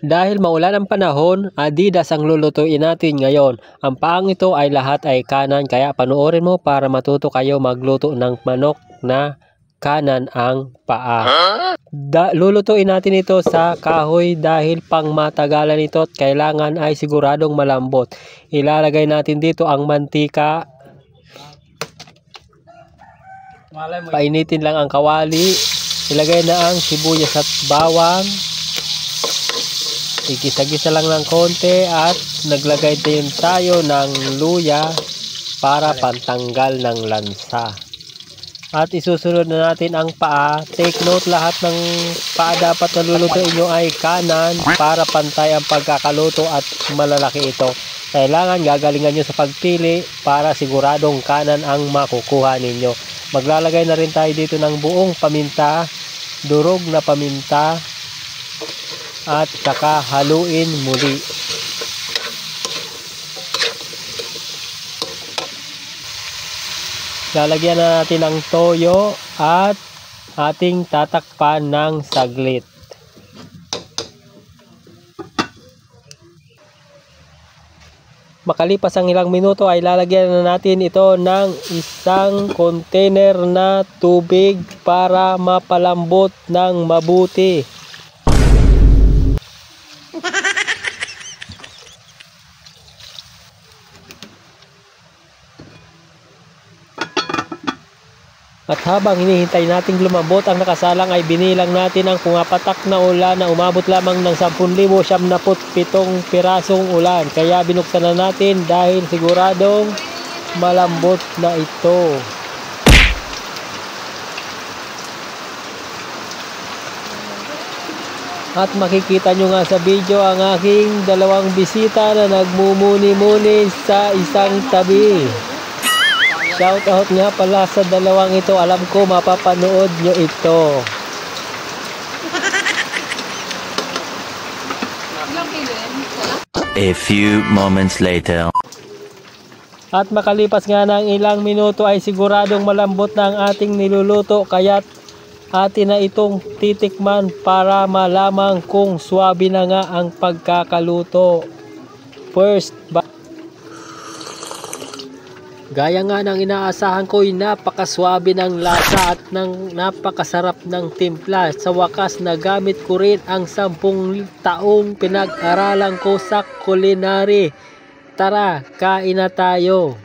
Dahil maulan ang panahon, adidas ang lulutuin natin ngayon. Ang paang ito ay lahat ay kanan, kaya panoorin mo para matuto kayo magluto ng manok na kanan ang paa. Lulutuin natin ito sa kahoy dahil pang matagalan ito at kailangan ay siguradong malambot. Ilalagay natin dito ang mantika. Painitin lang ang kawali. Ilagay na ang sibuyas at bawang. Igisa-gisa lang ng konti at naglagay din tayo ng luya para pantanggal ng lansa. At isusunod na natin ang paa. Take note, lahat ng paa dapat na lulutuin nyo ay kanan para pantay ang pagkakaluto at malalaki ito. Kailangan gagalingan nyo sa pagpili para siguradong kanan ang makukuha ninyo. Maglalagay na rin tayo dito ng buong paminta, durog na paminta, at saka haluin muli. Lalagyan na natin ng toyo at ating tatakpan ng saglit. Makalipas ang ilang minuto ay lalagyan na natin ito ng isang container na tubig para mapalambot ng mabuti. At habang hinihintay nating lumambot ang nakasalang ay binilang natin ang pumapatak na ulan na umabot lamang ng 10,707 pirasong ulan. Kaya binuksan na natin dahil siguradong malambot na ito. At makikita nyo nga sa video ang aking dalawang bisita na nagmumuni-muni sa isang tabi. Shout out nga pala sa dalawang ito. Alam ko mapapanood nyo ito. A few moments later. At makalipas nga ng ilang minuto ay siguradong malambot na ang ating niluluto. Kaya't atin na itong titikman para malamang kung swabe na nga ang pagkakaluto. First, gaya nga ng inaasahan ko, napakaswabe ng lasa at napakasarap ng timpla. Sa wakas, nagamit ko rin ang 10 taong pinag-aralan ko sa culinary. Tara, kain na tayo.